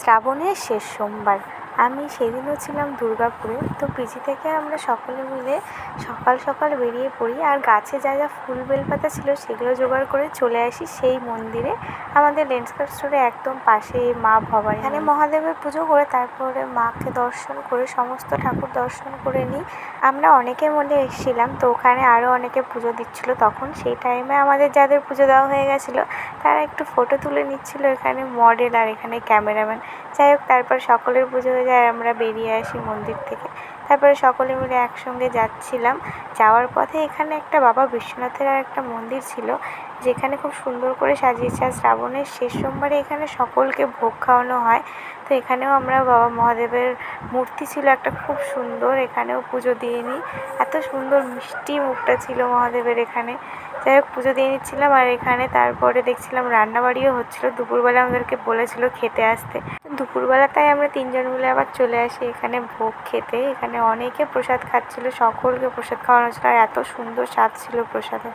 শ্রাবণের শেষ সোমবার। আমি সেদিনও ছিলাম দুর্গাপুরে। তো পিজি থেকে আমরা সকলে মিলে সকাল সকাল বেরিয়ে পড়ি, আর গাছে যা যা ফুল বেলপাতা ছিল সেগুলো জোগাড় করে চলে আসি সেই মন্দিরে, আমাদের লেন্সকার্ট স্টোরে একদম পাশে মা ভবানী। এখানে মহাদেবের পুজো করে তারপরে মাকে দর্শন করে সমস্ত ঠাকুর দর্শন করে নিই। আমরা অনেকে মিলে এসেছিলাম, তো ওখানে আরও অনেকে পুজো দিচ্ছিলো। তখন সেই টাইমে আমাদের যাদের পুজো দেওয়া হয়ে গেছিলো তারা একটু ফটো তুলে নিচ্ছিল, এখানে মডেল আর এখানে ক্যামেরাম্যান। যাই হোক, তারপর সকলের পুজো হয়ে যায়, আমরা বেরিয়ে আসি মন্দির থেকে। তারপরে সকলে মিলে একসঙ্গে যাচ্ছিলাম। যাওয়ার পথে এখানে একটা বাবা বিশ্বনাথের আর একটা মন্দির ছিল, যেখানে খুব সুন্দর করে সাজিয়েছে। আর শ্রাবণের শেষ সোমবারে এখানে সকলকে ভোগ খাওয়ানো হয়। তো এখানেও আমরা বাবা মহাদেবের মূর্তি ছিল একটা খুব সুন্দর, এখানেও পুজো দিয়ে নিই। এত সুন্দর মিষ্টি মুখটা ছিল মহাদেবের এখানে। যাই হোক, পুজো দিয়ে নিচ্ছিলাম। আর এখানে তারপরে দেখছিলাম রান্নাবাড়িও হচ্ছিলো। দুপুরবেলা আমাদেরকে বলেছিল খেতে আসতে। দুপুরবেলা তাই আমরা তিনজন মিলে আবার চলে আসি এখানে ভোগ খেতে। এখানে অনেকে প্রসাদ খাচ্ছিল, সকলকে প্রসাদ খাওয়ানো হচ্ছিল, আর এত সুন্দর স্বাদ ছিল প্রসাদে।